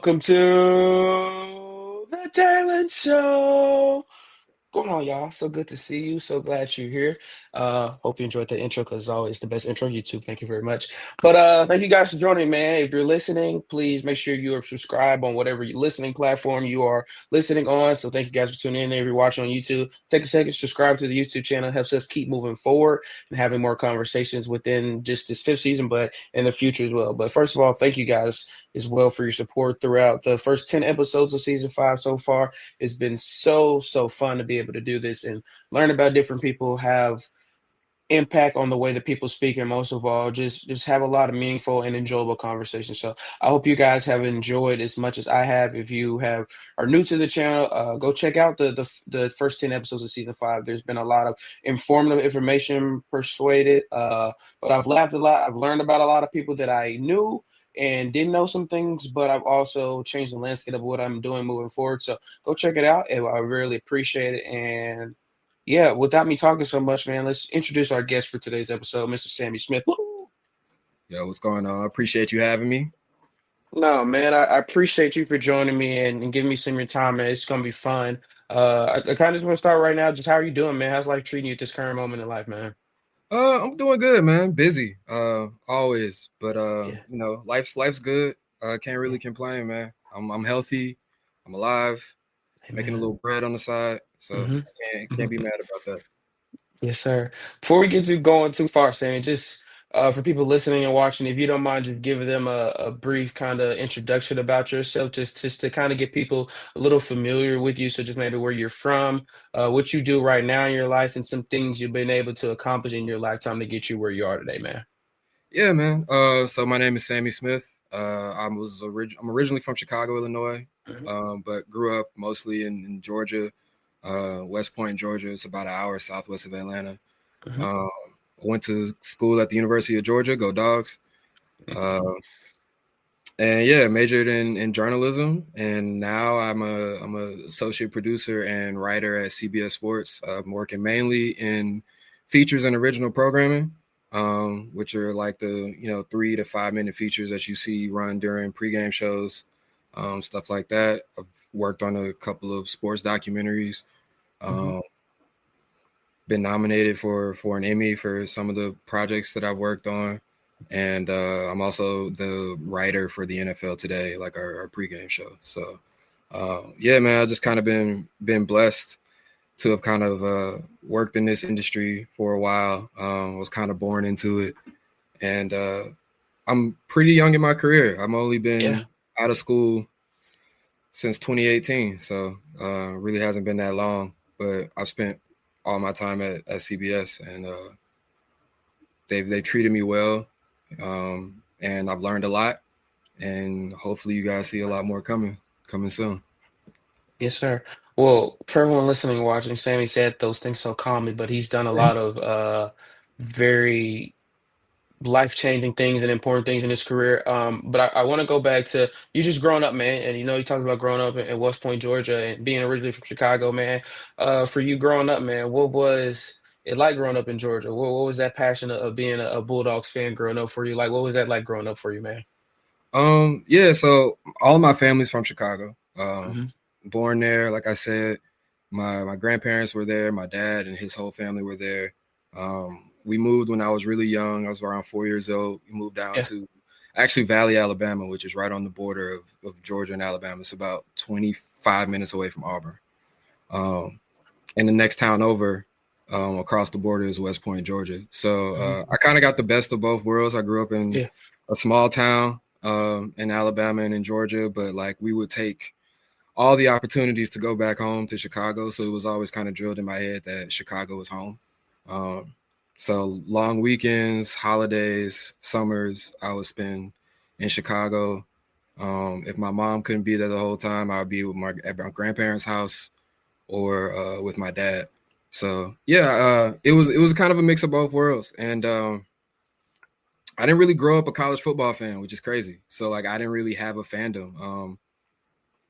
Welcome to the Talent Show. Going on, y'all? So good to see you. So glad you're here. Hope you enjoyed the intro because it's always the best intro. YouTube, thank you very much. But thank you guys for joining, man. If you're listening, please make sure you are subscribed on whatever listening platform you are listening on. So thank you guys for tuning in. If you're watching on YouTube, take a second, subscribe to the YouTube channel. It helps us keep moving forward and having more conversations within just this fifth season, but in the future as well. But first of all, thank you guys as well for your support throughout the first 10 episodes of season 5 so far. It's been so fun to be able to do this and learn about different people, have impact on the way that people speak, and most of all, just have a lot of meaningful and enjoyable conversations. So I hope you guys have enjoyed as much as I have. If you have are new to the channel, go check out the first 10 episodes of season 5. There's been a lot of informative information persuaded, but I've laughed a lot. I've learned about a lot of people that I knew and didn't know some things, but I've also changed the landscape of what I'm doing moving forward. So go check it out. I really appreciate it. And yeah, without me talking so much, man, let's introduce our guest for today's episode, Mr. Sammy Smith. Woo! Yo, what's going on? I appreciate you having me. No, man, I appreciate you for joining me and giving me some of your time, man. It's gonna be fun. I kind of just want to start right now. Just how are you doing, man? How's life treating you at this current moment in life, man? I'm doing good, man. Busy, always, but Yeah, life's good. Can't really complain, man. I'm healthy. I'm alive. Making a amen. little bread on the side, so Hmm. can't be mad about that. Yes, sir. Before we get to going too far, Sammy, just for people listening and watching, if you don't mind, just giving them a brief kind of introduction about yourself, just to kind of get people a little familiar with you. So just maybe where you're from, what you do right now in your life, and some things you've been able to accomplish in your lifetime to get you where you are today, man. Yeah, man. So my name is Sammy Smith. I'm originally from Chicago, Illinois, Mhm, but grew up mostly in Georgia, West Point, Georgia. It's about an hour southwest of Atlanta. mhm, Um, I went to school at the University of Georgia. Go Dogs! mhm. Uh, and yeah, majored in journalism, and now I'm a associate producer and writer at CBS Sports. I'm working mainly in features and original programming, which are like the 3 to 5 minute features that you see run during pregame shows, stuff like that. I've worked on a couple of sports documentaries. Mhm. Um, been nominated for an Emmy for some of the projects that I've worked on, and I'm also the writer for the NFL Today, like our pregame show. So, yeah, man, I just kind of been blessed to have kind of worked in this industry for a while. Was kind of born into it, and I'm pretty young in my career. I've only Yeah. been out of school since 2018, so really hasn't been that long. But I've spent all my time at CBS, and they treated me well, and I've learned a lot. And hopefully, you guys see a lot more coming soon. Yes, sir. Well, for everyone listening and watching, Sammy said those things so calmly, but he's done a lot of very life-changing things and important things in his career. But I want to go back to you just growing up, man. And you talked about growing up in West Point, Georgia, and being originally from Chicago, man. For you growing up, man, what was it like growing up in Georgia? What was that passion of being a Bulldogs fan growing up for you? Like, what was that like growing up for you, man? Yeah. So all my family's from Chicago. Hmm. Born there, like I said. My grandparents were there. My dad and his whole family were there. We moved when I was really young. I was around 4 years old. We moved down Yeah. to actually Valley, Alabama, which is right on the border of Georgia and Alabama. It's about 25 minutes away from Auburn. Um, and the next town over, across the border, is West Point, Georgia. So Hmm. I kind of got the best of both worlds. I grew up in Yeah. a small town in Alabama and in Georgia, but like we would take all the opportunities to go back home to Chicago. So it was always kind of drilled in my head that Chicago was home. Um, so long weekends, holidays, summers, I would spend in Chicago. If my mom couldn't be there the whole time, I would be at my grandparents' house or with my dad. So yeah, it was kind of a mix of both worlds, and I didn't really grow up a college football fan, which is crazy. So like I didn't really have a fandom.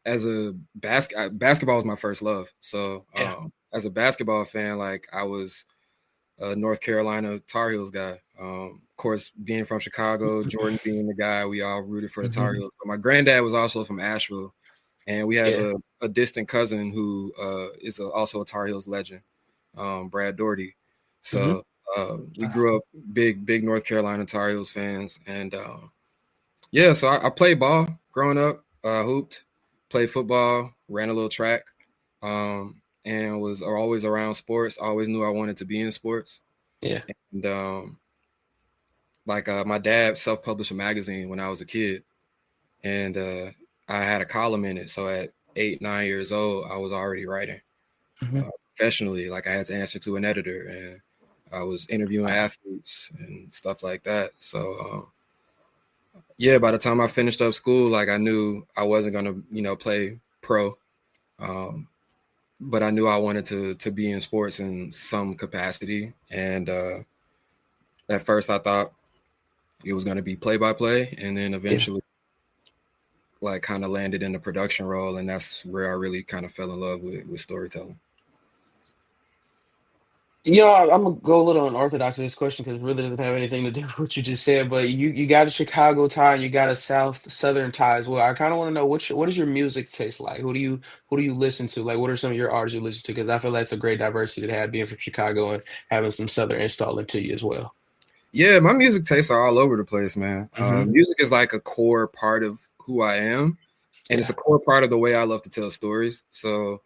As a basketball was my first love. So Yeah. as a basketball fan, like I was a North Carolina Tar Heels guy. Of course, being from Chicago, Jordan being the guy, we all rooted for the Tar Hmm. Heels. But my granddad was also from Asheville, and we have Yeah. a distant cousin who is also a Tar Heels legend, Brad Doherty. Hmm. So we grew up big North Carolina Tar Heels fans, and yeah, so I played ball growing up, hooped, played football, ran a little track, and was always around sports. Always knew I wanted to be in sports, Yeah. and my dad self-published a magazine when I was a kid, and I had a column in it. So at 8, 9 years old, I was already writing Hmm. professionally. Like I had to answer to an editor, and I was interviewing Wow. athletes and stuff like that. So yeah, by the time I finished up school, like I knew I wasn't gonna, play pro, um, but I knew I wanted to be in sports in some capacity. And at first, I thought it was gonna be play by play, and then Yeah. eventually, like, kind of landed in the production role, and that's where I really kind of fell in love with storytelling. I'm gonna go a little unorthodox in this question because it really doesn't have anything to do with what you just said. But you got a Chicago tie and you got a Southern tie as well. I kind of want to know what does your music taste like? Who do you listen to? Like, what are some of your artists you listen to? Because I feel that's a great diversity to have being from Chicago and having some Southern installed into you as well. Yeah, my music tastes are all over the place, man. Hmm. Music is like a core part of who I am, and it's Yeah. a core part of the way I love to tell stories. So,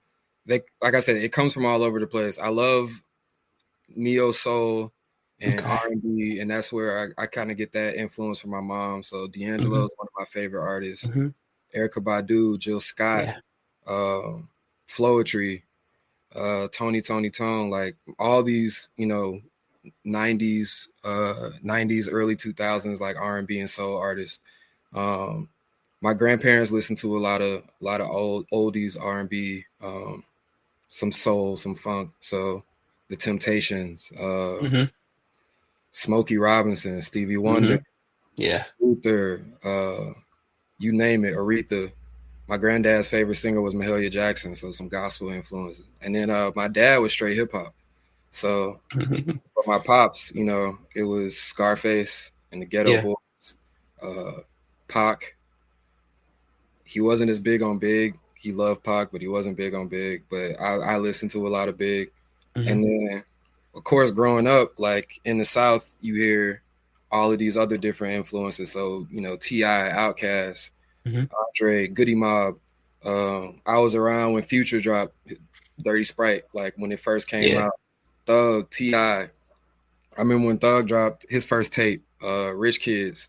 like I said, it comes from all over the place. I love neo soul and Okay. R&B, and that's where I kind of get that influence from my mom. So D'Angelo Hmm. is one of my favorite artists. Hmm. Erica Badu, Jill Scott, Yeah. um, Floetry, Tony Tone, like all these, 90s early 2000s like R&B and soul artists. Um, my grandparents listened to a lot of old oldies R&B, some soul, some funk. So the Temptations, Hmm. Smokey Robinson, Stevie Wonder, Hmm. Yeah. Luther, you name it, Aretha. My granddad's favorite singer was Mahalia Jackson, so some gospel influences. And then my dad was straight hip hop. So Hmm. for my pops, it was Scarface and the Ghetto Yeah. Boys, uh, Pac. He wasn't as big on Big. He loved Pac, but he wasn't big on Big. But I listened to a lot of Big. Hmm. And then, of course, growing up, like in the South, you hear all of these other different influences. So, T.I., Outkast, Hmm. Andre, Goody Mob. I was around when Future dropped Dirty Sprite, like when it first came Yeah. out. Thug, T.I. I remember when Thug dropped his first tape, Rich Kids,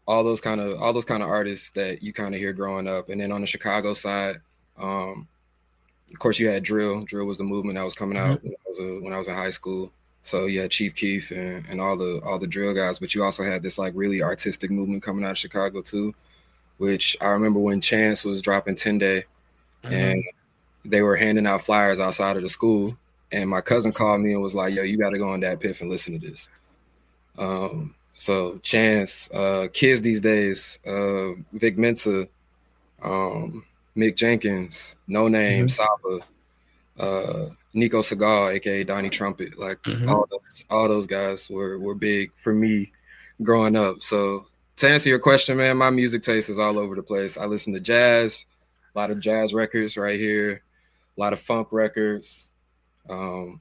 all those kind of artists that you kind of hear growing up. And then on the Chicago side, um, of course, you had drill. Drill was the movement that was coming Hmm. out when I was in high school. So you had Chief Keef and all the drill guys, but you also had this like really artistic movement coming out of Chicago too. Which I remember when Chance was dropping 10 Day, and Hmm. they were handing out flyers outside of the school. And my cousin called me and was like, "Yo, you got to go on that Piff and listen to this." So Chance, kids these days, Vic Mensa, um, Mick Jenkins, No Name, Hmm. Saba, Nico Segal, aka Donnie Trumpet, like Hmm. all those guys were big for me growing up. So to answer your question, man, my music taste is all over the place. I listen to jazz, a lot of jazz records right here, a lot of funk records. Um,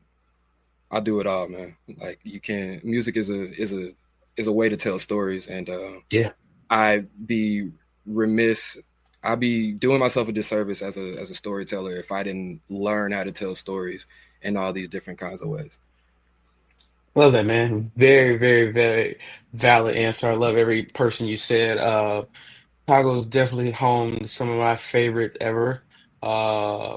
I do it all, man. Like you can, music is a way to tell stories, and Yeah. I be remiss. I'd be doing myself a disservice as a storyteller if I didn't learn how to tell stories in all these different kinds of ways. Love that, man. Very, very, very valid answer. I love every person you said. Chicago is definitely home to some of my favorite ever. Uh,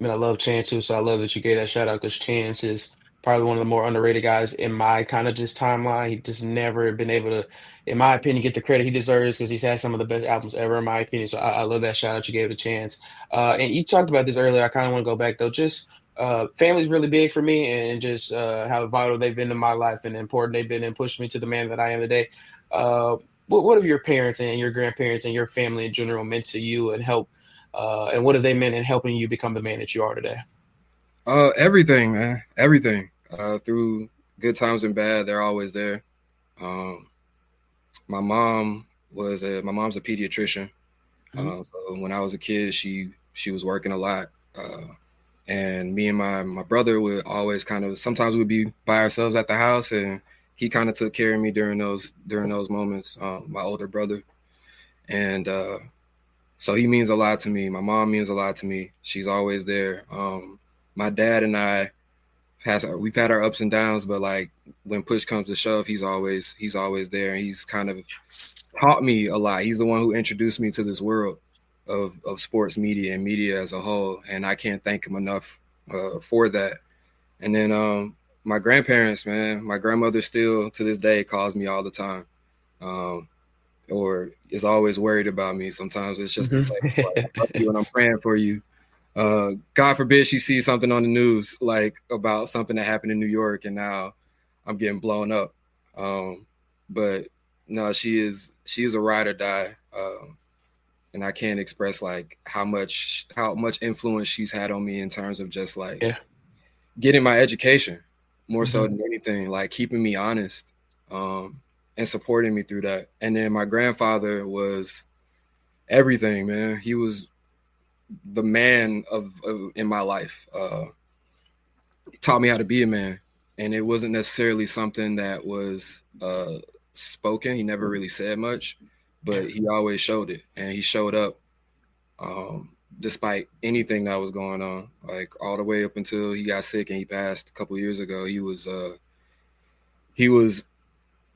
I love Chance too, so I love that you gave that shout out because Chance is probably one of the more underrated guys in my kind of just timeline. He just never been able to, in my opinion, get the credit he deserves because he's had some of the best albums ever, in my opinion. So I love that shout out you gave to Chance. And you talked about this earlier. I kind of want to go back though. Just family's really big for me, and just how vital they've been in my life and important they've been in pushing me to the man that I am today. Uh, what have your parents and your grandparents and your family in general meant to you and help? And what have they meant in helping you become the man that you are today? Everything, man, everything. Through good times and bad, they're always there. Um, my my mom's a pediatrician. Mhm. So when I was a kid, she was working a lot. And me and my brother would always kind of, sometimes we'd be by ourselves at the house, and he kind of took care of me during those moments. My older brother, and so he means a lot to me. My mom means a lot to me. She's always there. My dad and I we've had our ups and downs, but like when push comes to shove, he's always there, and he's kind of taught me a lot. He's the one who introduced me to this world of sports media and media as a whole, and I can't thank him enough for that. And then my grandparents, man, my grandmother still to this day calls me all the time, um, or is always worried about me. Sometimes it's just a text like, "I love you and I'm praying for you." God forbid she sees something on the news like about something that happened in New York, and now I'm getting blown up. But no, she is a ride or die, and I can't express like how much influence she's had on me in terms of just like Yeah. getting my education more so Mhm. than anything, like keeping me honest, and supporting me through that. And then my grandfather was everything, man. He was the man of in my life. He taught me how to be a man, and it wasn't necessarily something that was spoken. He never really said much, Yeah. but he always showed it, and he showed up despite anything that was going on. Like all the way up until he got sick and he passed a couple years ago, he was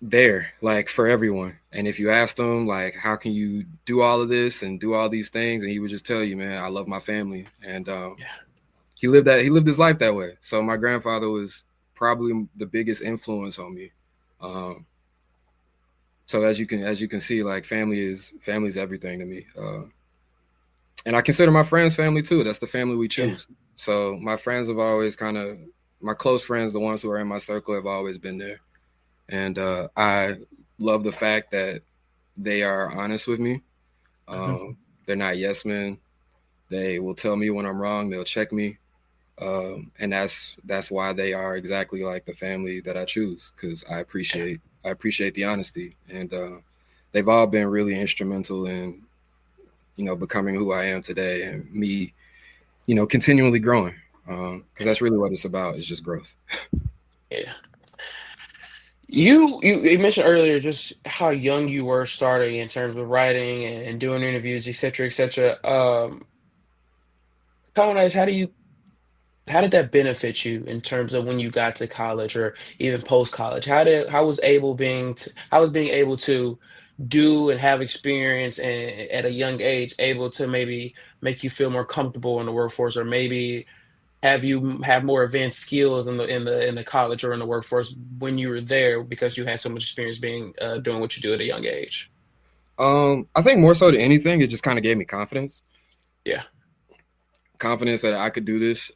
there like for everyone. And if you asked him like, how can you do all of this and do all these things, and he would just tell you, man, I love my family. And Yeah. he lived his life that way. So my grandfather was probably the biggest influence on me. Um, so as you can see, like family is everything to me. And I consider my friends family too. That's the family we Yeah. choose. So my friends have always kind of, my close friends, the ones who are in my circle, have always been there. And I love the fact that they are honest with me. Mhm. They're not yes men. They will tell me when I'm wrong. They'll check me, and that's why they are exactly like the family that I choose, because Yeah. I appreciate the honesty, and they've all been really instrumental in becoming who I am today, and me continually growing, because that's really what it's about, is just growth. Yeah. You mentioned earlier just how young you were starting in terms of writing and doing interviews, et cetera, et cetera. Colonize, how did that benefit you in terms of when you got to college or even post college? How was being able to do and have experience and at a young age able to maybe make you feel more comfortable in the workforce or maybe have you have more advanced skills in the college or in the workforce when you were there because you had so much experience being doing what you do at a young age? I think more so than anything, it just kind of gave me confidence, Yeah. confidence that I could do this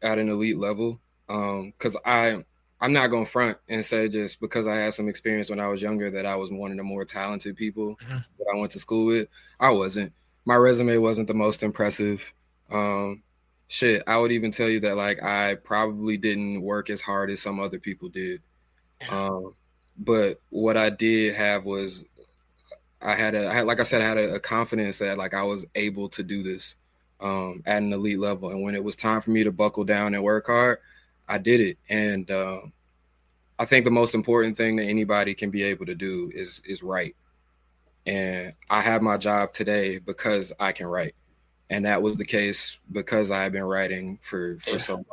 at an elite level. Because I'm not gonna front and say just because I had some experience when I was younger that I was one of the more talented people Mhm. that I went to school with. I wasn't. My resume wasn't the most impressive. Um, shit, I would even tell you that like I probably didn't work as hard as some other people did. Yeah. Um, but what I did have was I had like I said, I had a confidence that like I was able to do this at an elite level, and when it was time for me to buckle down and work hard, I did it. And I think the most important thing that anybody can be able to do is write. And I have my job today because I can write, and that was the case because I have been writing for Yeah. so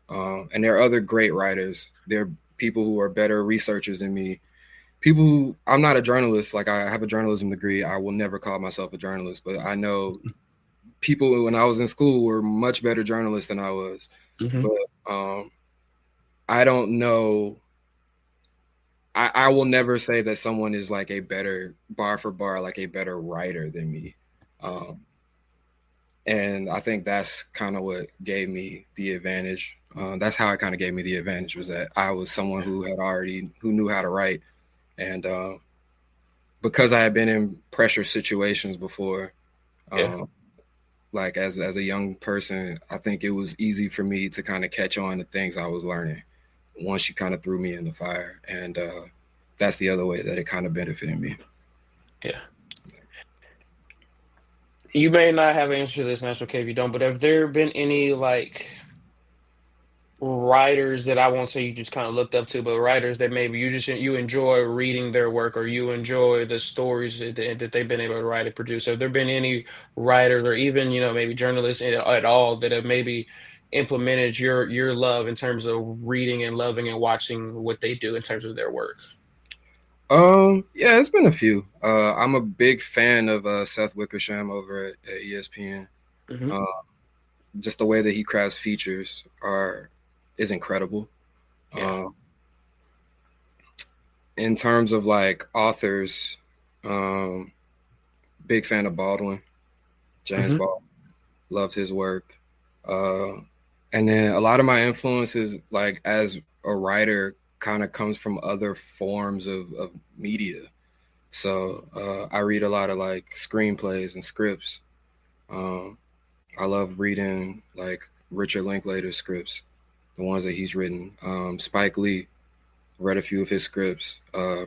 long. And there are other great writers. There are people who are better researchers than me, people who, I'm not a journalist, like I have a journalism degree. I will never call myself a journalist, but I know people when I was in school were much better journalists than I was. Hmm. But um, I don't know. I will never say that someone is like a better bar for bar, like a better writer than me. Um, and I think that's kind of what gave me the advantage. That's how it kind of gave me the advantage, was that I was someone who knew how to write, and because I had been in pressure situations before, Yeah. um, like as a young person, I think it was easy for me to kind of catch on to things I was learning. once you kind of threw me in the fire, and that's the other way that it kind of benefited me. Yeah. You may not have an answer to this, and that's okay if you don't, but have there been any like writers that I won't say you just kind of looked up to, but writers that maybe you enjoy reading their work or you enjoy the stories that they've been able to write and produce? Have there been any writers or even, maybe journalists at all that have maybe implemented your love in terms of reading and loving and watching what they do in terms of their work? Yeah, it's been a few. I'm a big fan of Seth Wickersham over at ESPN. Hmm. Uh, just the way that he crafts features is incredible. Yeah. Um, in terms of like authors, um, big fan of Baldwin, James Hmm. Baldwin. Loved his work. Uh, and then a lot of my influences, like as a writer, kind of comes from other forms of media. So I read a lot of like screenplays and scripts. Um, I love reading like Richard Linklater's scripts, the ones that he's written. Spike Lee, read a few of his scripts.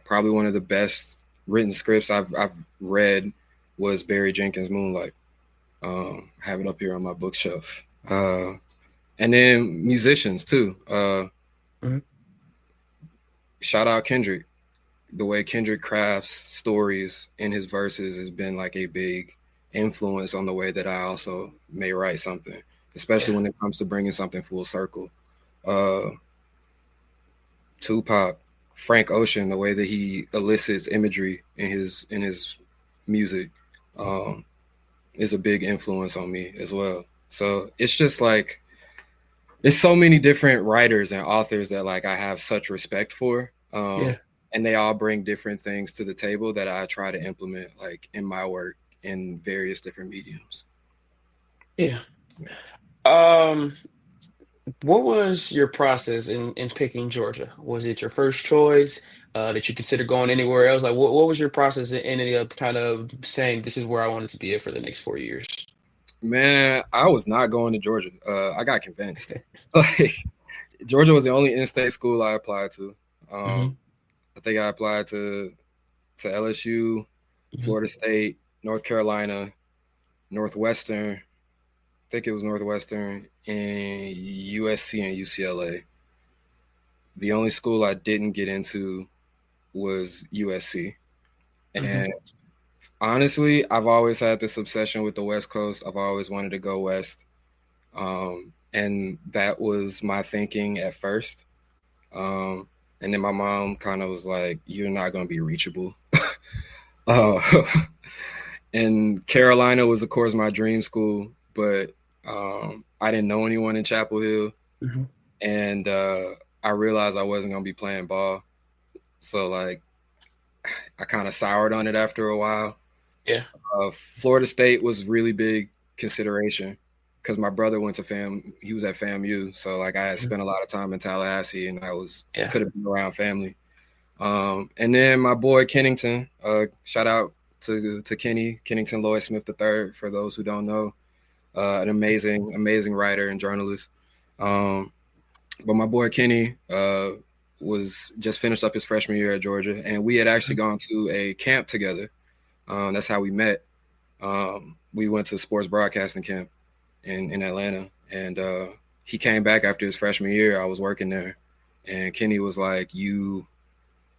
Probably one of the best written scripts I've read was Barry Jenkins' Moonlight. I have it up here on my bookshelf. And then musicians too. Hmm. Shout out Kendrick. The way Kendrick crafts stories in his verses has been like a big influence on the way that I also may write something, especially Yeah. when it comes to bringing something full circle. Uh, Tupac, Frank Ocean, the way that he elicits imagery in his music, um, is a big influence on me as well. So it's just like there's so many different writers and authors that like I have such respect for. Yeah. And they all bring different things to the table that I try to implement like in my work in various different mediums. Yeah. Um, what was your process in picking Georgia? Was it your first choice? Did you consider going anywhere else? Like, what was your process in ending up kind of saying this is where I wanted to be at for the next 4 years? Man, I was not going to Georgia. I got convinced. Like Georgia was the only in-state school I applied to. Hmm. I think I applied to LSU, Hmm. Florida State, North Carolina, Northwestern. I think it was Northwestern and USC and UCLA. The only school I didn't get into was USC. Hmm. And honestly, I've always had this obsession with the West Coast. I've always wanted to go west. And that was my thinking at first. Um, and then my mom kind of was like, "You're not going to be reachable." uh, and Carolina was, of course, my dream school, but I didn't know anyone in Chapel Hill. Hmm. And I realized I wasn't going to be playing ball. So, like, I kind of soured on it after a while. Yeah. Florida State was really big consideration because my brother went to he was at FAMU, so like I had Mhm. spent a lot of time in Tallahassee, and I Yeah. could have been around family. And then my boy Kennington, shout out to Kennington Lloyd Smith III, for those who don't know, an amazing writer and journalist. Um, but my boy Kenny was just finished up his freshman year at Georgia, and we had actually Mhm. gone to a camp together. That's how we met. We went to sports broadcasting camp in Atlanta, and he came back after his freshman year. I was working there, and Kenny was like, he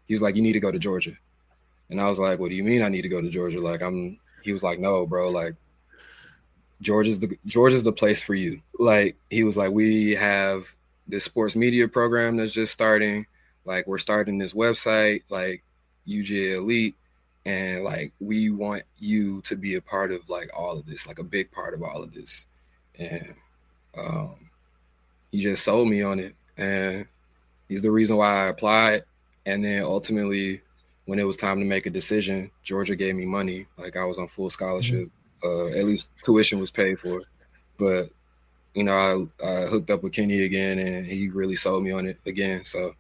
was like, "You need to go to Georgia," and I was like, "What do you mean I need to go to Georgia?" Like I'm. He was like, "No, bro. Like Georgia's the place for you." Like he was like, "We have this sports media program that's just starting. Like we're starting this website, like UGA Elite, and like we want you to be a part of like all of this, like a big part of all of this." And um, he just sold me on it, and he's the reason why I applied. And then ultimately, when it was time to make a decision, Georgia gave me money. Like I was on full Mhm. scholarship. At least tuition was paid for. But I hooked up with Kenny again, and he really sold me on it again. So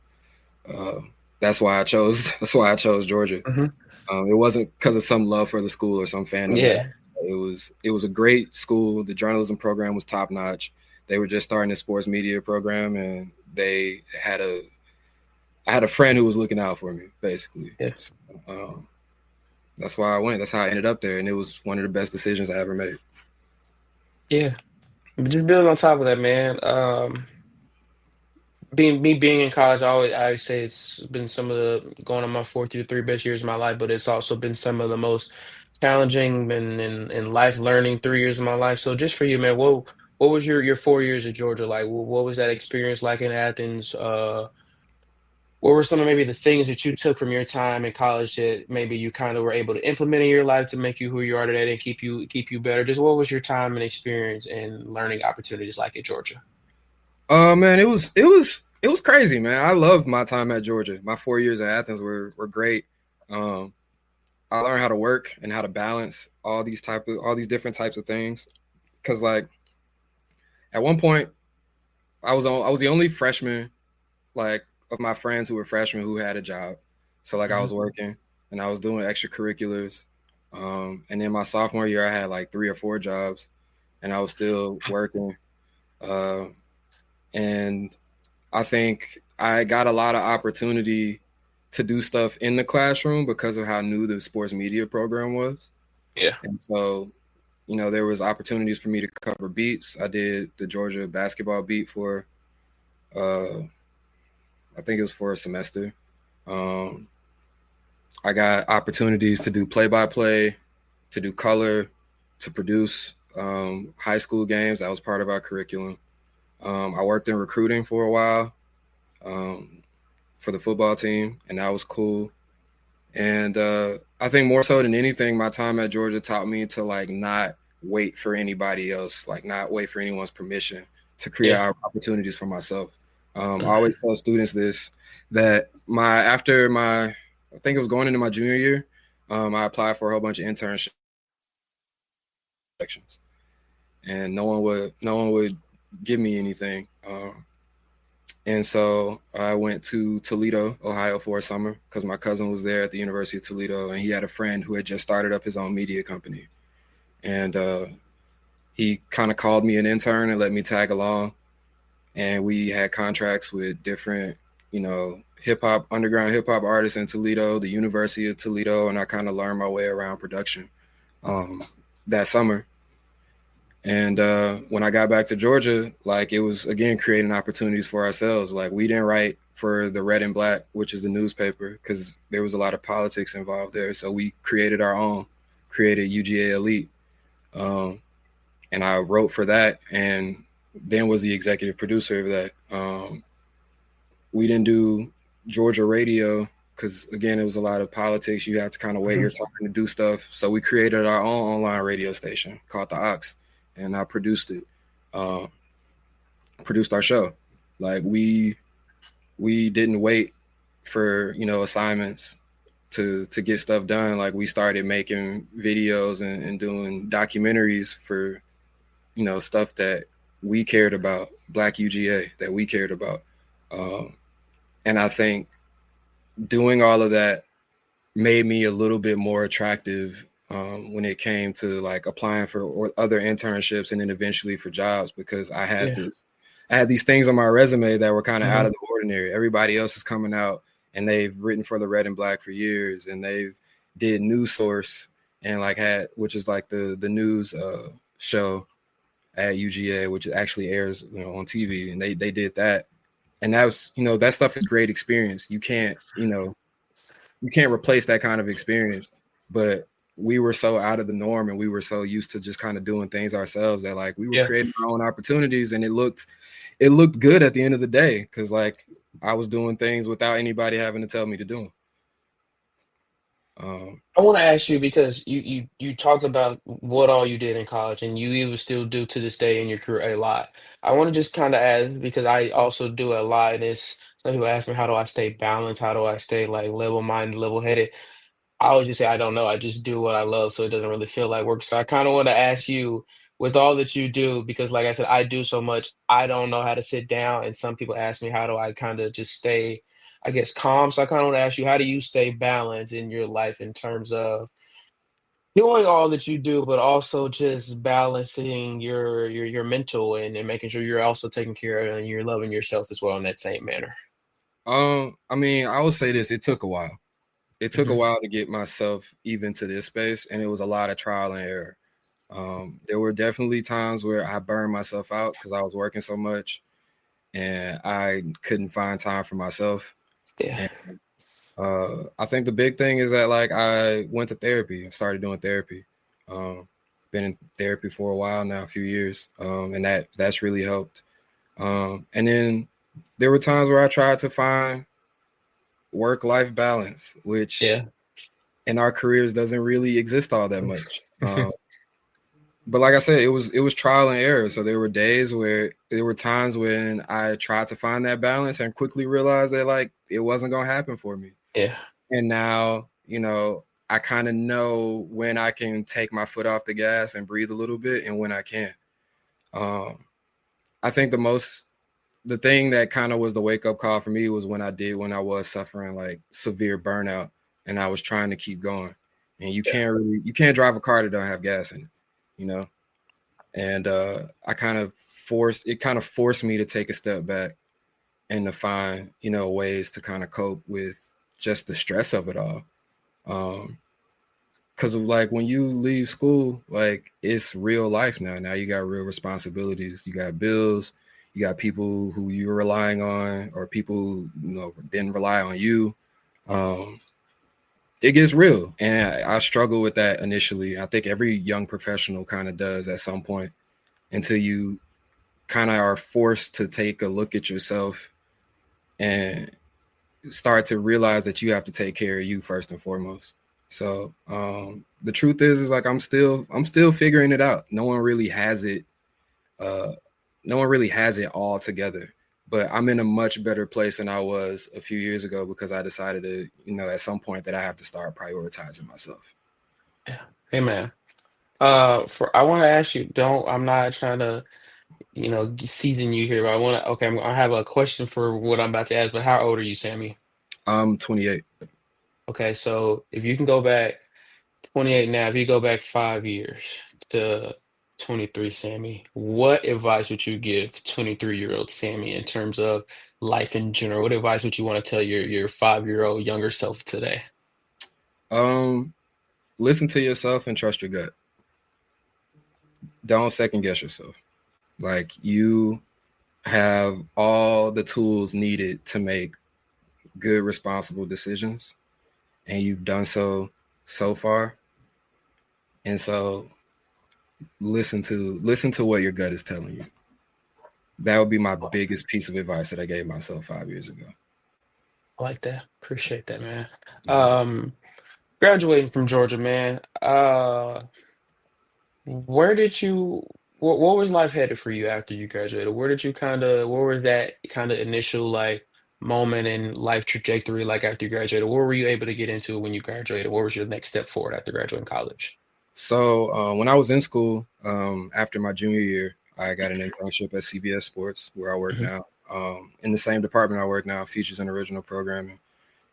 uh, that's why I chose. That's why I chose Georgia. Mhm. It wasn't because of some love for the school or some fandom that Yeah. it was a great school. The journalism program was top notch. They were just starting a sports media program, and they had I had a friend who was looking out for me, basically. Yeah. So, that's why I went. That's how I ended up there, and it was one of the best decisions I ever made. Yeah. But just building on top of that, man. Being in college, I always say it's been some of the going on my 4 through 3 best years of my life, but it's also been some of the most challenging and life learning 3 years of my life. So just for you, man, what was your 4 years at Georgia like? What was that experience like in Athens? What were some of maybe the things that you took from your time in college that maybe you kind of were able to implement in your life to make you who you are today and keep you better? Just what was your time and experience and learning opportunities like at Georgia? Man, it was crazy, man. I loved my time at Georgia. My 4 years at Athens were great. Um, I learned how to work and how to balance all these different types of things. Because like at one point, I was the only freshman like of my friends who were freshmen who had a job. So like I Mhm. was working and I was doing extracurriculars. And then my sophomore year, I had like 3 or 4 jobs, and I was still working. Uh, and I think I got a lot of opportunity to do stuff in the classroom because of how new the sports media program was. Yeah. And so, there was opportunities for me to cover beats. I did the Georgia basketball beat for, uh, I think it was for a semester. Um, I got opportunities to do play-by-play, to do color, to produce high school games. That was part of our curriculum. I worked in recruiting for a while. For the football team, and that was cool. And I think more so than anything, my time at Georgia taught me to like not wait for anybody else, like not wait for anyone's permission to create Yeah. opportunities for myself. I Mhm. always tell students this that after my I think it was going into my junior year, I applied for a whole bunch of internships, and no one would give me anything. And so I went to Toledo, Ohio for a summer because my cousin was there at the University of Toledo, and he had a friend who had just started up his own media company. And he kind of called me an intern and let me tag along. And we had contracts with different, underground hip hop artists in Toledo, the University of Toledo, and I kind of learned my way around production um, that summer. And when I got back to Georgia, like it was again creating opportunities for ourselves. Like we didn't write for the Red and Black, which is the newspaper, because there was a lot of politics involved there. So we created our own, created UGA Elite, um, and I wrote for that, and then was the executive producer of that. We didn't do Georgia radio because again it was a lot of politics. You have to kind of wait Mhm. your turn to do stuff. So we created our own online radio station called the Ox, and I produced it. Uh, Produced our show. Like we didn't wait for assignments to get stuff done. Like we started making videos and doing documentaries for stuff that we cared about, Black UGA that we cared about. Um, and I think doing all of that made me a little bit more attractive when it came to like applying for other internships and then eventually for jobs because Yeah. I had these things on my resume that were kind of out Mhm. of the ordinary. Everybody else is coming out and they've written for the Red and Black for years, and they've did News Source and like had which is like the news show at UGA, which actually airs on TV, and they did that, and that was that stuff is great experience. You can't replace that kind of experience. But we were so out of the norm and we were so used to just kind of doing things ourselves that like we were Yeah. creating our own opportunities, and it looked good at the end of the day because like I was doing things without anybody having to tell me to do them. Um, I want to ask you because you talked about what all you did in college and you even still do to this day in your career a lot. I want to just kind of ask because I also do a lot of this. Some people ask me how do I stay balanced? How do I stay like level-minded, level-headed? I always just say I don't know. I just do what I love, so it doesn't really feel like work. So I kind of want to ask you, with all that you do, because like I said, I do so much. I don't know how to sit down, and some people ask me how do I kind of just stay, I guess, calm. So I kind of want to ask you, how do you stay balanced in your life in terms of doing all that you do, but also just balancing your mental and making sure you're also taking care of and you're loving yourself as well in that same manner. I mean, I would say this, it took a while. It took a Hmm. while to get myself even to this space, and it was a lot of trial and error. There were definitely times where I burned myself out because I was working so much and I couldn't find time for myself. Yeah. And I think the big thing is that like I went to therapy and started doing therapy. Um, been in therapy for a while now, a few years, and that's really helped. And then there were times where I tried to find work-life balance, which Yeah. in our careers doesn't really exist all that much. But like I said, it was trial and error. So there were times when I tried to find that balance and quickly realized that like it wasn't gonna happen for me. Yeah. And now, I kind of know when I can take my foot off the gas and breathe a little bit and when I can't. Um, I think the thing that kind of was the wake up call for me was when I was suffering like severe burnout and I was trying to keep going. And Yeah. you can't drive a car that don't have gas in it, you know? And I kind of forced me to take a step back and to find, ways to kind of cope with just the stress of it all. Because of like when you leave school, like it's real life now. Now you got real responsibilities. You got bills. You got people who you're relying on, or people who didn't rely on you. Um, it gets real, and I struggle with that initially. I think every young professional kind of does at some point until you kind of are forced to take a look at yourself and start to realize that you have to take care of you first and foremost. So the truth is like I'm still figuring it out. No one really has it. Uh, no one really has it all together. But I'm in a much better place than I was a few years ago because I decided to, at some point that I have to start prioritizing myself. Yeah. Hey, man. For I want to ask you, don't I'm not trying to, season you here, but okay, I have a question for what I'm about to ask, but how old are you, Sammy? I'm 28. Okay, so if you can go back 28 now, if you go back 5 years to 23 Sammy, what advice would you give 23-year-old Sammy in terms of life in general? What advice would you want to tell your 5-year-old younger self today? Um, Listen to yourself and trust your gut. Don't second guess yourself. Like you have all the tools needed to make good, responsible decisions, and you've done so far. And so, listen to what your gut is telling you. That would be my biggest piece of advice that I gave myself 5 years ago. I like that. Appreciate that, man. Yeah. Um, Graduating from Georgia, man. Where did you what was life headed for you after you graduated? Where was that kind of initial like moment in life trajectory like after you graduated? What were you able to get into when you graduated? What was your next step forward after graduating college? So when I was in school, after my junior year, I got an internship at CBS Sports, where I work Hmm. now. In the same department I work now, features and original programming.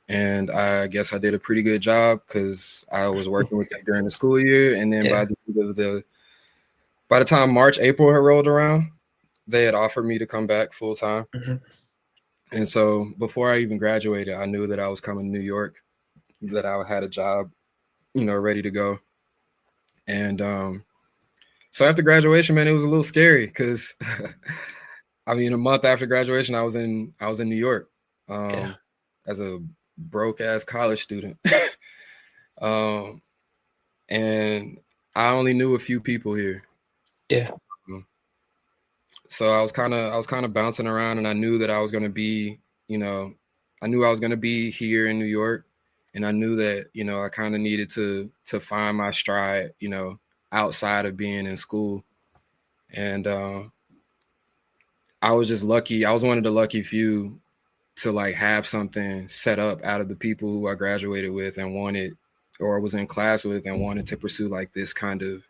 And I guess I did a pretty good job because I was working with them during the school year, and then Yeah. by the time March, April had rolled around, they had offered me to come back full time. Hmm. And so before I even graduated, I knew that I was coming to New York, that I had a job, ready to go. And so after graduation, man, it was a little scary because I mean, a month after graduation, I was in New York Yeah. um, as a broke ass college student, um, and I only knew a few people here. Yeah. Um, So I was kind of bouncing around, and I knew that I was going to be, you know, I knew I was going to be here in New York, and I knew that I kind of needed to find my stride, outside of being in school, and I was just lucky. I was one of the lucky few to like have something set up out of the people who I graduated with and wanted, or was in class with and wanted to pursue like this kind of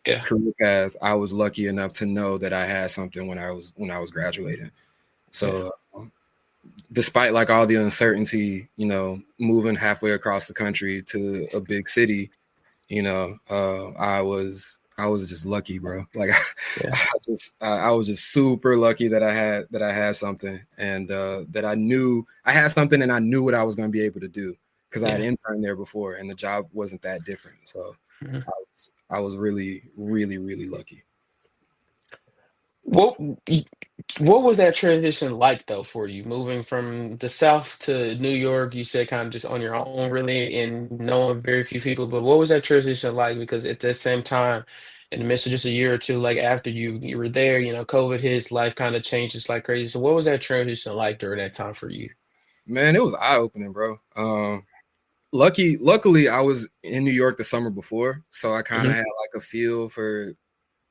Yeah. career path. I was lucky enough to know that I had something when I was graduating. Yeah. So despite like all the uncertainty, moving halfway across the country to a big city, I was just lucky, bro. Like Yeah. I was just super lucky that I had something, and that I had something, and I knew what I was going to be able to do because I had Yeah. interned there before, and the job wasn't that different. So Mhm. I was really, really, really lucky. What what was that transition like though for you, moving from the South to New York? You said kind of just on your own, really, and knowing very few people. But what was that transition like? Because at the same time, in the midst of just a year or two, like after you were there, COVID hits, life kind of changes like crazy. So what was that transition like during that time for you? Man, it was eye opening, bro. Luckily, I was in New York the summer before, so I kind of Hmm. had like a feel for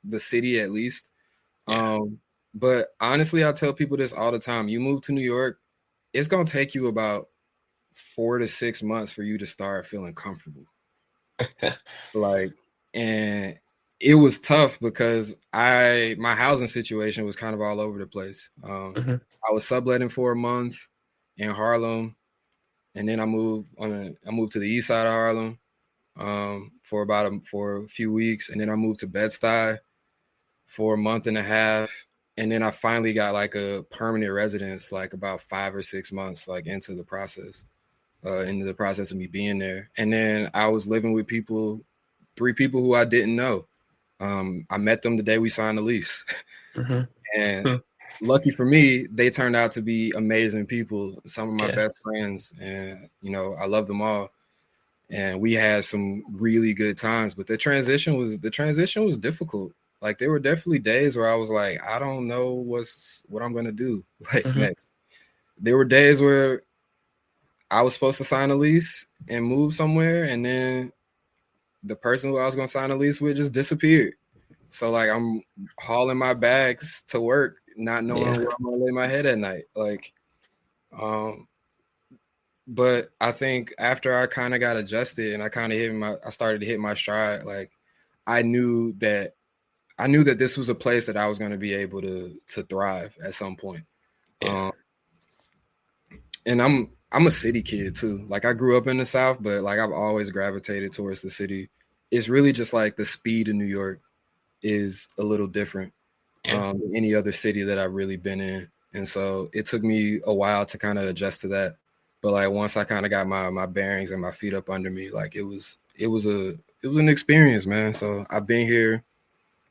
the city at least. Yeah. Um, but honestly, I tell people this all the time. You move to New York, it's gonna take you about 4 to 6 months for you to start feeling comfortable. Like, and it was tough because my housing situation was kind of all over the place. Hmm. I was subletting for a month in Harlem, and then I moved to the east side of Harlem for a few weeks, and then I moved to Bed-Stuy for a month and a half, and then I finally got like a permanent residence like about 5 or 6 months like into the process of me being there. And then I was living with three people who I didn't know. I met them the day we signed the lease. Hmm. And lucky for me, they turned out to be amazing people, some of my Yeah. best friends. And, I love them all. And we had some really good times, but the transition was difficult. Like there were definitely days where I was like, I don't know what I'm gonna do like Hmm. next. There were days where I was supposed to sign a lease and move somewhere, and then the person who I was gonna sign a lease with just disappeared. So like I'm hauling my bags to work, not knowing Yeah. where I'm gonna lay my head at night. Um, but I think after I kind of got adjusted and I started to hit my stride. Like I knew that this was a place that I was going to be able to thrive at some point. Yeah. Um, and I'm a city kid too. Like I grew up in the South, but like I've always gravitated towards the city. It's really just like the speed in New York is a little different Yeah. than any other city that I've really been in. And so it took me a while to kind of adjust to that. But like once I kind of got my bearings and my feet up under me, like it was an experience, man. So I've been here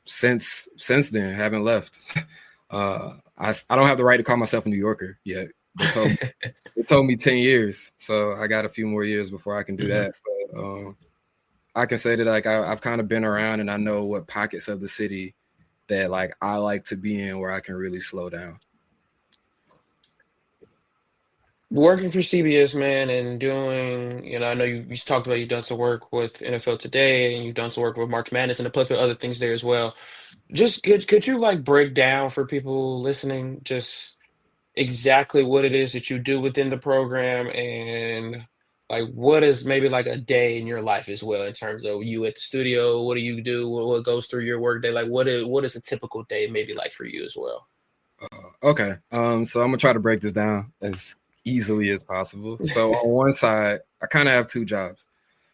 since then, haven't left. I don't have the right to call myself a New Yorker yet. They told me 10 years, so I got a few more years before I can do Hmm. that. But I can say that like I've kind of been around and I know what pockets of the city that like I like to be in where I can really slow down. Working for CBS, man, and doing, I know you talked about you've done some work with NFL Today and you've done some work with March Madness and a plethora of other things there as well. Just could you like break down for people listening just exactly what it is that you do within the program and like what is maybe like a day in your life as well in terms of you at the studio, what do you do, what goes through your work day? Like what is a typical day maybe like for you as well? Okay. So I'm gonna try to break this down as easily as possible. So on one side, I kind of have two jobs.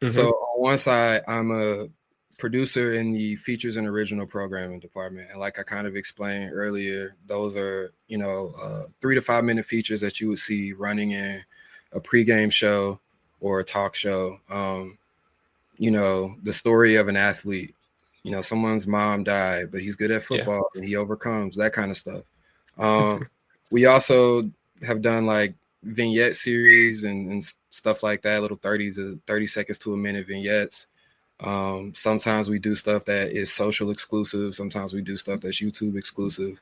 So Hmm. on one side, I'm a producer in the features and original programming department. And like I kind of explained earlier, those are, 3 to 5 minute features that you would see running in a pregame show or a talk show. The story of an athlete, someone's mom died, but he's good at Yeah. football and he overcomes that kind of stuff. Um, we also have done like vignette series and stuff like that, little 30 seconds to a minute vignettes. Sometimes we do stuff that is social exclusive. Sometimes we do stuff that's YouTube exclusive.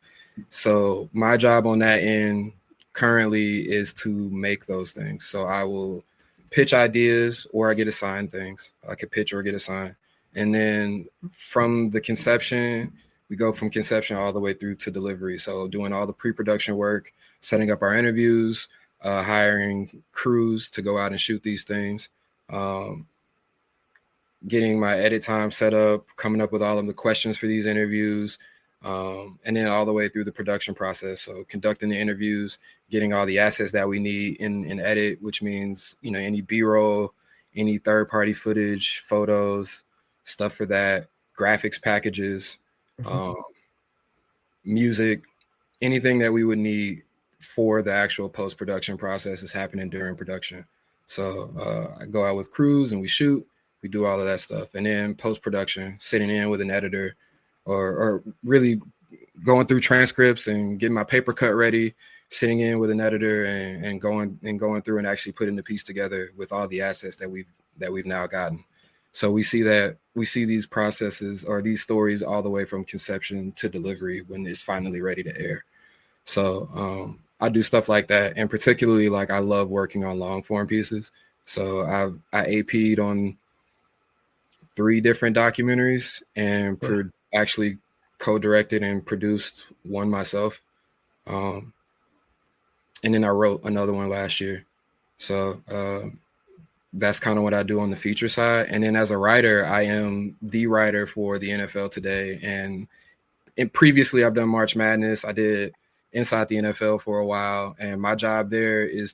So my job on that end currently is to make those things. So I will pitch ideas or I get assigned things. I could pitch or get assigned. And then from the conception, we go from conception all the way through to delivery. So doing all the pre-production work, setting up our interviews, hiring crews to go out and shoot these things. Um, Getting my edit time set up, coming up with all of the questions for these interviews, and then all the way through the production process. So conducting the interviews, getting all the assets that we need in edit, which means, any B-roll, any third-party footage, photos, stuff for that, graphics packages, Mhm. um, music, anything that we would need for the actual post production process is happening during production. So I go out with crews and we shoot, we do all of that stuff, and then post production, sitting in with an editor, or really going through transcripts and getting my paper cut ready, sitting in with an editor and going through and actually putting the piece together with all the assets that we've now gotten. So we see these processes or these stories all the way from conception to delivery when it's finally ready to air. So I do stuff like that, and particularly like I love working on long form pieces. So I AP'd on 3 different documentaries and Yeah. actually co-directed and produced one myself. Um, and then I wrote another one last year. So that's kind of what I do on the feature side. And then as a writer, I am the writer for the NFL Today. And previously, I've done March Madness. I did Inside the NFL for a while. And my job there is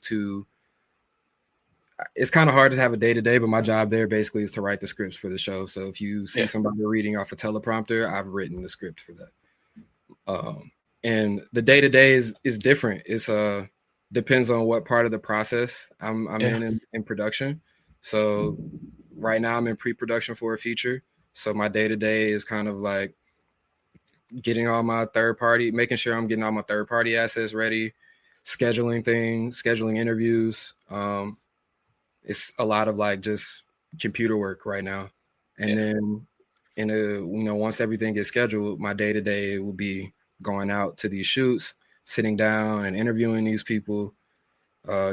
it's kind of hard to have a day to day, but my job there basically is to write the scripts for the show. So if you see Yeah. somebody reading off a teleprompter, I've written the script for that. Um, and the day to day is different. It's depends on what part of the process I'm Yeah. in production. So right now I'm in pre-production for a feature. So my day to day is kind of like getting all my third party, making sure I'm getting all my third party assets ready, scheduling things, scheduling interviews. It's a lot of like just computer work right now. And Yeah. then once everything gets scheduled, my day to day will be going out to these shoots, sitting down and interviewing these people,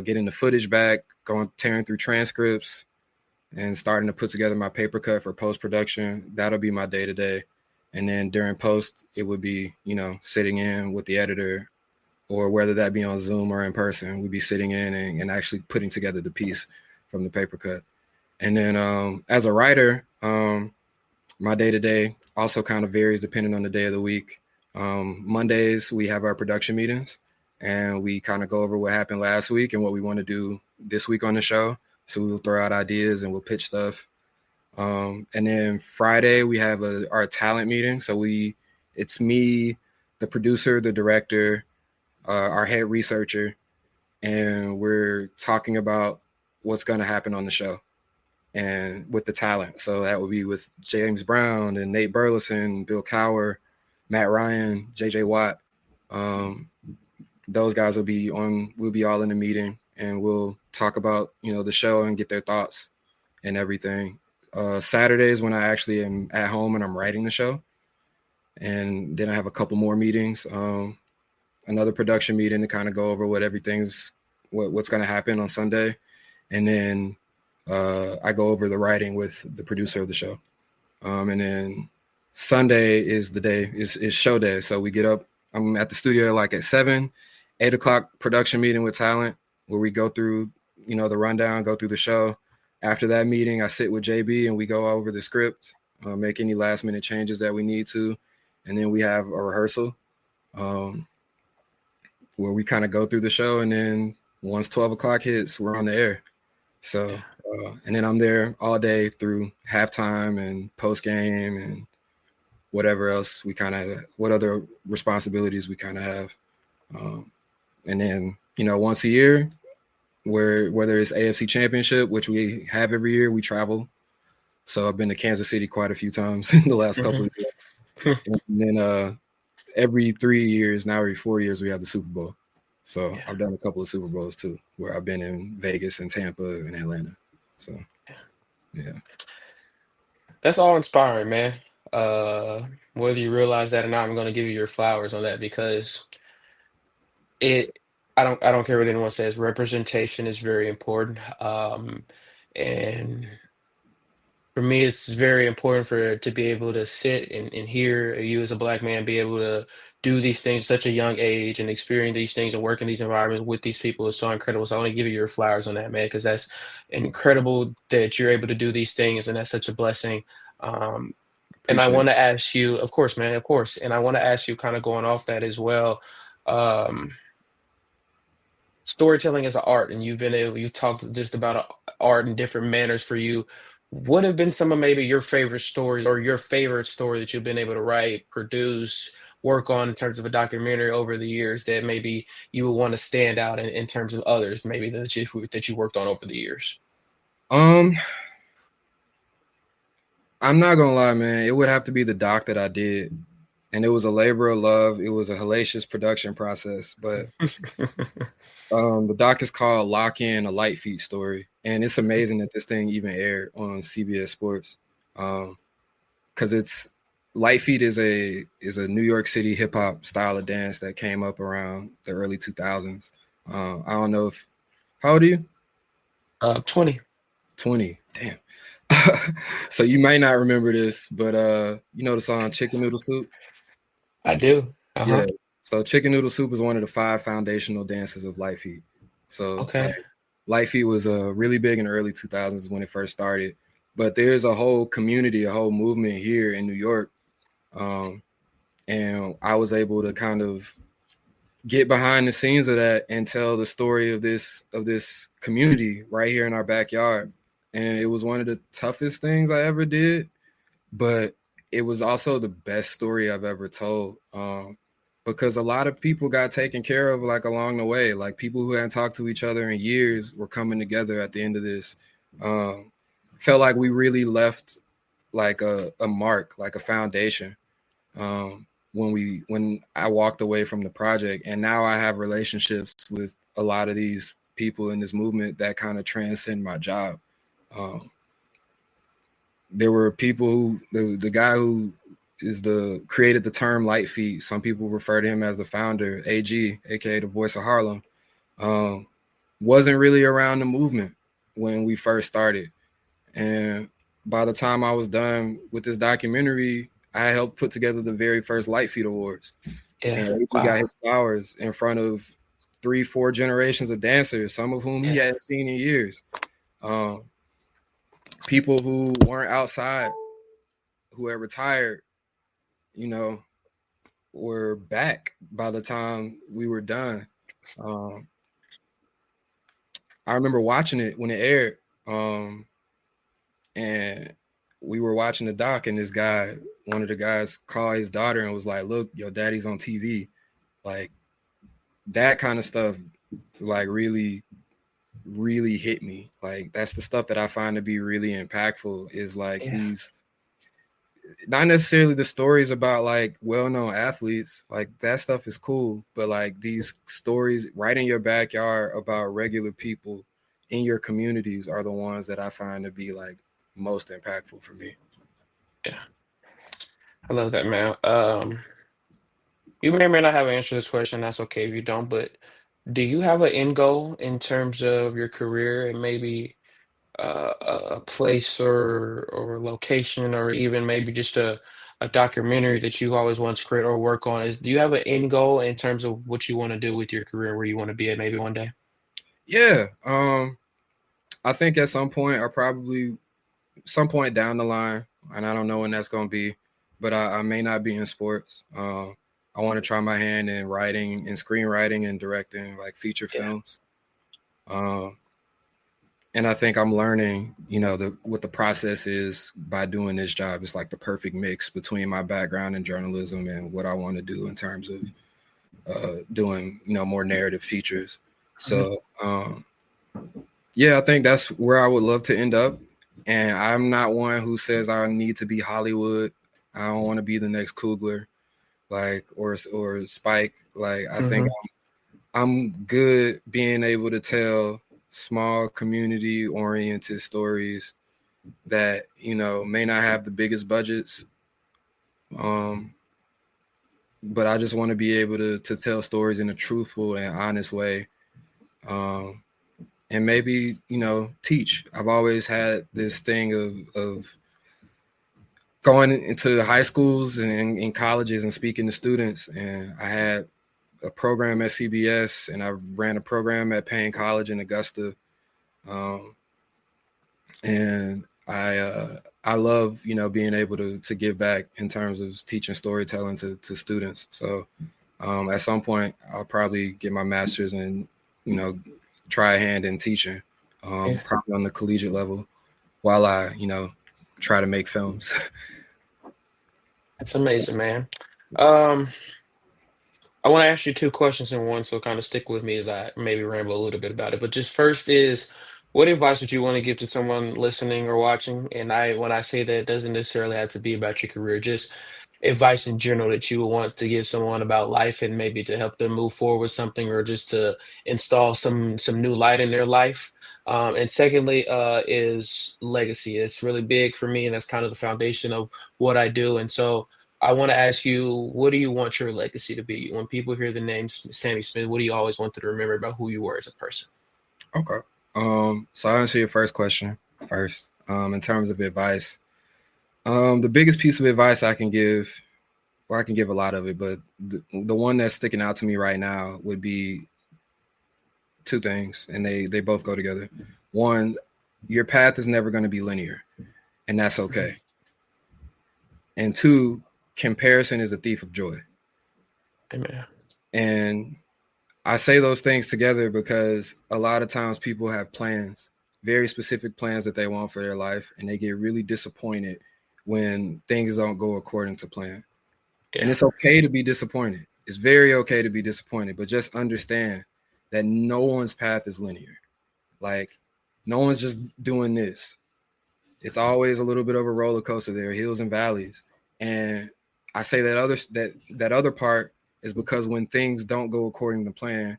getting the footage back, going tearing through transcripts, and starting to put together my paper cut for post production. That'll be my day to day. And then during post, it would be, sitting in with the editor, or whether that be on Zoom or in person, we'd be sitting in and actually putting together the piece from the paper cut. And then as a writer, my day to day also kind of varies depending on the day of the week. Mondays, we have our production meetings and we kind of go over what happened last week and what we want to do this week on the show. So we'll throw out ideas and we'll pitch stuff. And then Friday, we have our talent meeting. So it's me, the producer, the director, our head researcher, and we're talking about what's going to happen on the show and with the talent. So that would be with James Brown and Nate Burleson, Bill Cowher, Matt Ryan, JJ Watt. Um, those guys will be on. We'll be all in the meeting, and we'll talk about the show and get their thoughts and everything. Saturdays when I actually am at home and I'm writing the show, and then I have a couple more meetings. Another production meeting to kind of go over what's going to happen on Sunday, and then I go over the writing with the producer of the show. And then Sunday is the day is show day. So we get up. I'm at the studio like at 7, 8 o'clock production meeting with talent where we go through, the rundown, go through the show. After that meeting, I sit with JB and we go over the script, make any last minute changes that we need to. And then we have a rehearsal where we kind of go through the show. And then once 12 o'clock hits, we're on the air. So, Yeah. and then I'm there all day through halftime and post game and whatever else what other responsibilities we kind of have. And then, once a year, whether it's AFC Championship, which we have every year, we travel. So I've been to Kansas City quite a few times in the last couple Mhm. of years. And then every 3 years, now every 4 years, we have the Super Bowl. So Yeah. I've done a couple of Super Bowls too, where I've been in Vegas and Tampa and Atlanta. So yeah. That's all inspiring, man. Uh, Whether you realize that or not, I'm gonna give you your flowers on that because it I don't care what anyone says, representation is very important. And for me, it's very important for to be able to sit and hear you as a black man be able to do these things at such a young age and experience these things and work in these environments with these people is so incredible. So I want to give you your flowers on that, man, because that's incredible that you're able to do these things and that's such a blessing. Um, and I Appreciate want it. to ask you, of course, man, of course, and I want to ask you, kind of going off that as well. Um, Storytelling is an art, and you've talked just about art and different manners for you. What have been some of maybe your favorite stories or your favorite story that you've been able to write, produce, work on in terms of a documentary over the years that maybe you would want to stand out in terms of others, maybe that you worked on over the years? Um, I'm not gonna lie, man. It would have to be the doc that I did, and it was a labor of love. It was a hellacious production process, but the doc is called "Lock In: A Light Feet Story," and it's amazing that this thing even aired on CBS Sports. Because it's Light Feet is a New York City hip hop style of dance that came up around the early 2000s. I don't know if how old are you? 20. 20. Damn. So you might not remember this, but you know the song Chicken Noodle Soup? I do. Uh-huh. Yeah. So Chicken Noodle Soup is one of the 5 foundational dances of Light Feet. So like Okay. Light Feet was really big in the early 2000s when it first started. But there's a whole community, a whole movement here in New York. Um, and I was able to kind of get behind the scenes of that and tell the story of this community right here in our backyard. And it was one of the toughest things I ever did, but it was also the best story I've ever told. Because a lot of people got taken care of like along the way, like people who hadn't talked to each other in years were coming together at the end of this. Um, Felt like we really left like a mark, like a foundation. When I walked away from the project, and now I have relationships with a lot of these people in this movement that kind of transcend my job. Um, there were people who the guy who is the created the term light feet. Some people refer to him as the founder, AG, aka the voice of Harlem. Um, wasn't really around the movement when we first started, and by the time I was done with this documentary, I helped put together the very first Light Feet Awards. Yeah. And AG got Wow. his flowers in front of 3, 4 generations of dancers, some of whom he Yeah. hadn't seen in years. Um, People who weren't outside, who had retired, you know, were back by the time we were done. Um, I remember watching it when it aired, and we were watching the doc, and this guy, one of the guys, called his daughter and was like, "Look, your daddy's on TV." Like that kind of stuff, like really hit me. Like that's the stuff that I find to be really impactful. Is like Yeah. these, not necessarily the stories about like well-known athletes, like that stuff is cool, but like these stories right in your backyard about regular people in your communities are the ones that I find to be like most impactful for me. Yeah. I love that, man. You may or may not have an answer to this question. That's okay if you don't, but do you have an end goal in terms of your career and maybe a place or location or even maybe just a documentary that you always want to create or work on? Do you have an end goal in terms of what you want to do with your career, where you want to be at maybe one day? Yeah, I think at some point, I probably some point down the line, and I don't know when that's going to be, but I may not be in sports. I want to try my hand in writing and screenwriting and directing like feature Yeah. films. Um, and I think I'm learning, what the process is by doing this job. It's like the perfect mix between my background in journalism and what I want to do in terms of doing, more narrative features. Mhm. So, yeah, I think that's where I would love to end up. And I'm not one who says I need to be Hollywood. I don't want to be the next Coogler, like or Spike. Like I think Mhm. I'm good being able to tell small community oriented stories that may not have the biggest budgets, um, but I just want to be able to tell stories in a truthful and honest way, um, and maybe teach. I've always had this thing of going into high schools and in colleges and speaking to students, and I had a program at CBS, and I ran a program at Payne College in Augusta. Um, and I love being able to give back in terms of teaching storytelling to students. So at some point I'll probably get my master's and you know try a hand in teaching, Yeah. probably on the collegiate level. while I, try to make films. That's amazing, man. Um, I want to ask you two questions in one, so kind of stick with me as I maybe ramble a little bit about it. But just first is, what advice would you want to give to someone listening or watching? And when I say that, it doesn't necessarily have to be about your career, just advice in general that you would want to give someone about life and maybe to help them move forward with something or just to install some new light in their life. And secondly, is legacy. It's really big for me, and that's kind of the foundation of what I do. And so I want to ask you, what do you want your legacy to be? When people hear the name Sammy Smith, what do you always want them to remember about who you were as a person? Okay. So I'll answer your first question first. In terms of advice, the biggest piece of advice I can give, or I can give a lot of it, but the one that's sticking out to me right now would be two things, and they both go together. One, your path is never going to be linear, and that's okay. And two, comparison is a thief of joy. Amen. And I say those things together because a lot of times people have plans, very specific plans that they want for their life, and they get really disappointed when things don't go according to plan. And Yeah. it's okay to be disappointed. It's very okay to be disappointed, but just understand that no one's path is linear. Like, no one's just doing this. It's always a little bit of a roller coaster. There are hills and valleys. And I say that other part is because when things don't go according to plan,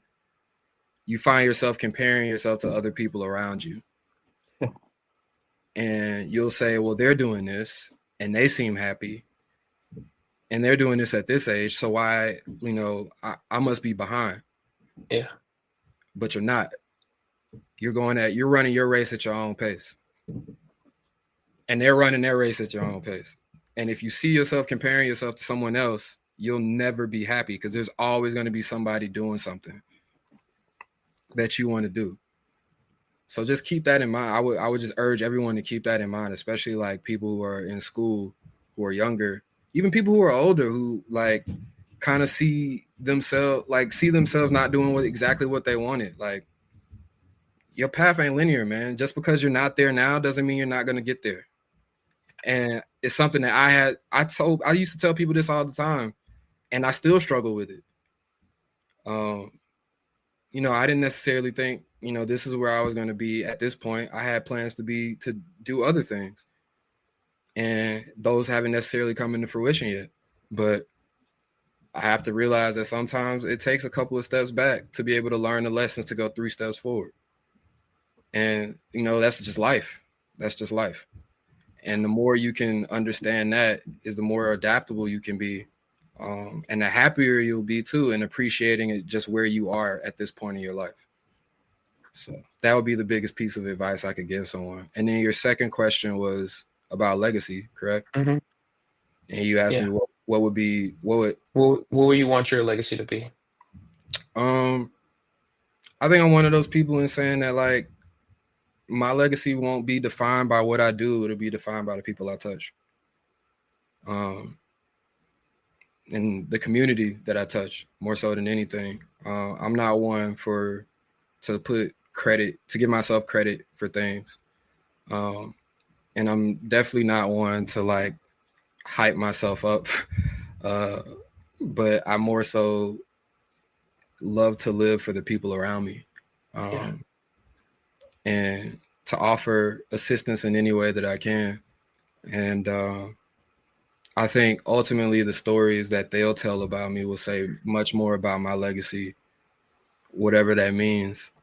you find yourself comparing yourself to other people around you. And you'll say, well, they're doing this and they seem happy and they're doing this at this age. So why, I must be behind. Yeah. But you're not. You're running your race at your own pace. And they're running their race at your own pace. And if you see yourself comparing yourself to someone else, you'll never be happy because there's always going to be somebody doing something that you want to do. So just keep that in mind. I would just urge everyone to keep that in mind, especially like people who are in school, who are younger, even people who are older, who like kind of see themselves not doing exactly what they wanted. Like, your path ain't linear, man. Just because you're not there now doesn't mean you're not going to get there. And it's something that I used to tell people this all the time, and I still struggle with it. I didn't necessarily think, this is where I was going to be at this point. I had plans to do other things, and those haven't necessarily come into fruition yet. But I have to realize that sometimes it takes a couple of steps back to be able to learn the lessons to go 3 steps forward. And, that's just life. That's just life. And the more you can understand that is the more adaptable you can be. And the happier you'll be too, and appreciating it just where you are at this point in your life. So that would be the biggest piece of advice I could give someone. And then your second question was about legacy, correct? Hmm. And you asked Yeah. me what would What would you want your legacy to be? um I think I'm one of those people in saying that, like, my legacy won't be defined by what I do, it'll be defined by the people I touch. And the community that I touch more so than anything. I'm not one to give myself credit for things. And I'm definitely not one to like hype myself up. But I more so love to live for the people around me. Yeah. And to offer assistance in any way that I can. And I think ultimately the stories that they'll tell about me will say much more about my legacy, whatever that means,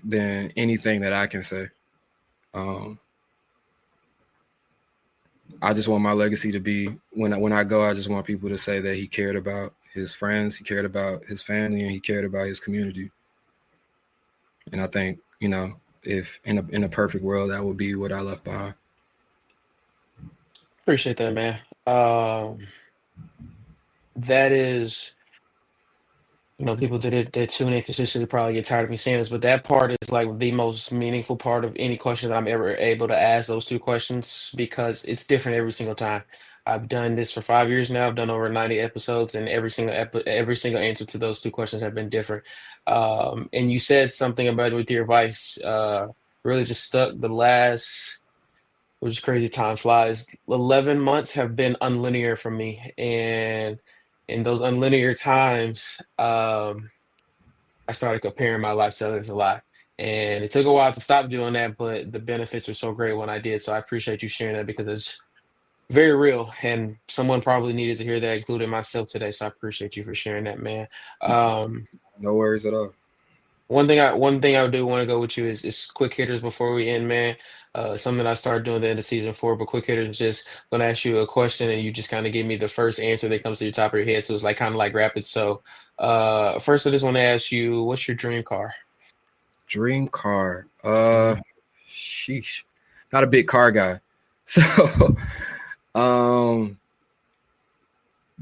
than anything that I can say. I just want my legacy to be, when I go, I just want people to say that he cared about his friends, he cared about his family, and he cared about his community. And I think, if in a perfect world, that would be what I left behind. Appreciate that, man. That is, people that tune in consistently probably get tired of me saying this, but that part is like the most meaningful part of any question that I'm ever able to ask, those two questions, because it's different every single time. I've done this for 5 years now. I've done over 90 episodes, and every single answer to those two questions have been different. And you said something about with your advice, really just stuck the last. which is crazy. Time flies. 11 months have been unlinear for me, and in those unlinear times, I started comparing my life to others a lot. And it took a while to stop doing that, but the benefits were so great when I did. So I appreciate you sharing that because it's very real, and someone probably needed to hear that, including myself today. So I appreciate you for sharing that, man. Um, No worries at all. one thing I do want to go with you is quick hitters before we end, man. Something I started doing at the end of season four, but quick hitters is just gonna ask you a question and you just kind of give me the first answer that comes to the top of your head. So it's like kind of like rapid. So first I just want to ask you, what's your dream car? Dream car. Mhm. Sheesh. Not a big car guy. So, um,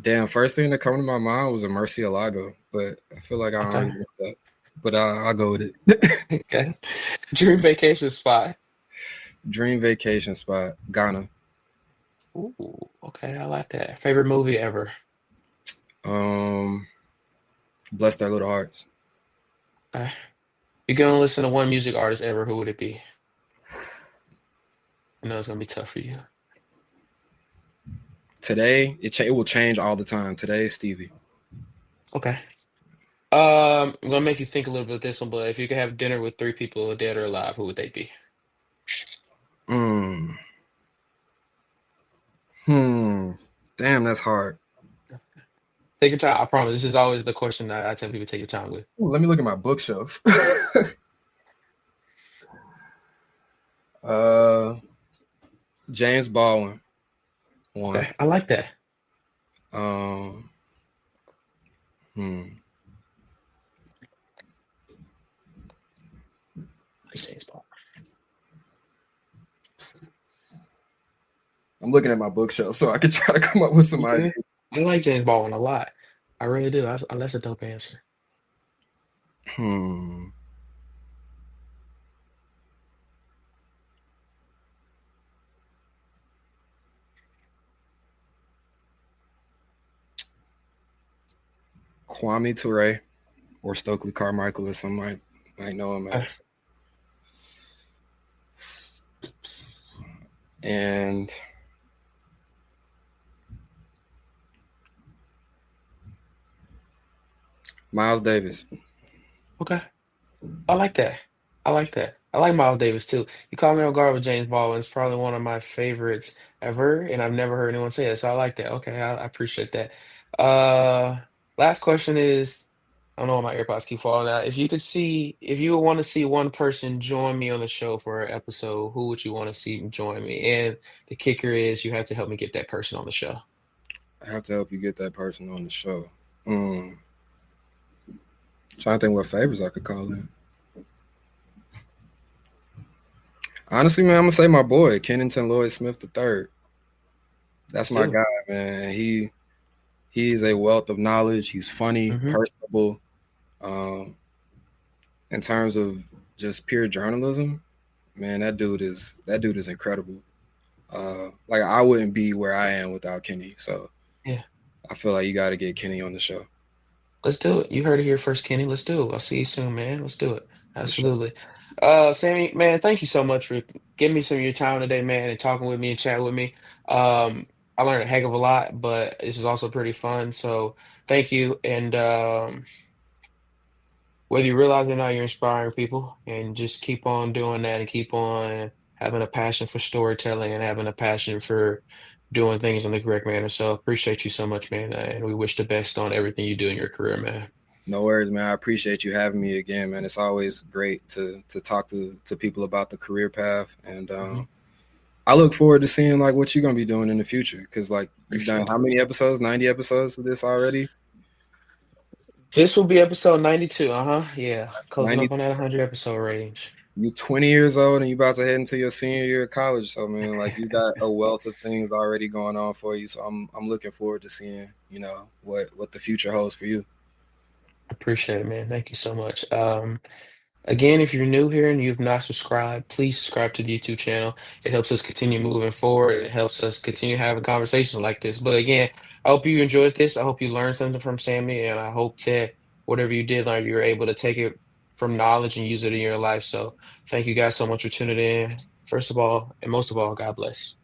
damn, first thing that come to my mind was a Murcielago, but I feel like I don't Okay. really want that. But I'll go with it. Okay. Dream vacation spot. Dream vacation spot, Ghana. Ooh, okay, I like that. Favorite movie ever? Um, Bless their little hearts. Okay. You're gonna listen to one music artist ever, who would it be? I know it's gonna be tough for you. Today, it will change all the time. Today is Stevie. Okay. I'm gonna make you think a little bit with this one, but if you could have dinner with three people, dead or alive, who would they be? Mm. Hmm. Damn, that's hard. Take your time. I promise. This is always the question I tell people to take your time with. Ooh, let me look at my bookshelf. uh, James Baldwin, one. Okay, I like that. Um, hmm. I like James Paul. I'm looking at my bookshelf so I can try to come up with some You ideas. good? I like James Baldwin a lot. I really do. That's a dope answer. Hmm. Kwame Ture or Stokely Carmichael, as some might know him Okay. as. And Miles Davis. Okay. I like that. I like that. I like Miles Davis too. You caught me on guard with James Baldwin. It's probably one of my favorites ever, and I've never heard anyone say that. So I like that. Okay, I appreciate that. Uh, Last question is, I don't know why my AirPods keep falling out. If you would want to see one person join me on the show for an episode, who would you want to see join me? And the kicker is, you have to help me get that person on the show. I have to help you get that person on the show. Mm. Trying to think what favors I could call in. Honestly, man, I'm gonna say my boy, Kennington Lloyd Smith III. That's Let's my do it. guy, man. He's a wealth of knowledge. He's funny, Hmm. personable. Um, in terms of just pure journalism, man, that dude is incredible. Like I wouldn't be where I am without Kenny. So Yeah. I feel like you got to get Kenny on the show Let's do it. You heard it here first, Kenny. Let's do it. I'll see you soon, man. Let's do it. for sure. Absolutely. Sammy, man, thank you so much for giving me some of your time today, man, and talking with me and chatting with me. Um, I learned a heck of a lot, but this is also pretty fun. So thank you. And whether you realize it or not, you're inspiring people, and just keep on doing that and keep on having a passion for storytelling and having a passion for doing things in the correct manner. So appreciate you so much, man. And we wish the best on everything you do in your career, man. No worries, man. I appreciate you having me again, man. It's always great to talk to people about the career path, and Mhm. I look forward to seeing like what you're gonna be doing in the future. Because like you've done Appreciate how it. many episodes? 90 episodes of this already? This will be episode 92. Uh-huh. Yeah. Closing up 92. on that 100 episode range. You 20 years old and you about to head into your senior year of college. So man, like you got a wealth of things already going on for you. So I'm looking forward to seeing, what the future holds for you. Appreciate it, man. Thank you so much. Again, if you're new here and you've not subscribed, please subscribe to the YouTube channel. It helps us continue moving forward. It helps us continue having conversations like this. But again, I hope you enjoyed this. I hope you learned something from Sammy, and I hope that whatever you did learn, you were able to take it from knowledge and use it in your life. So thank you guys so much for tuning in. first of all, and most of all, God bless.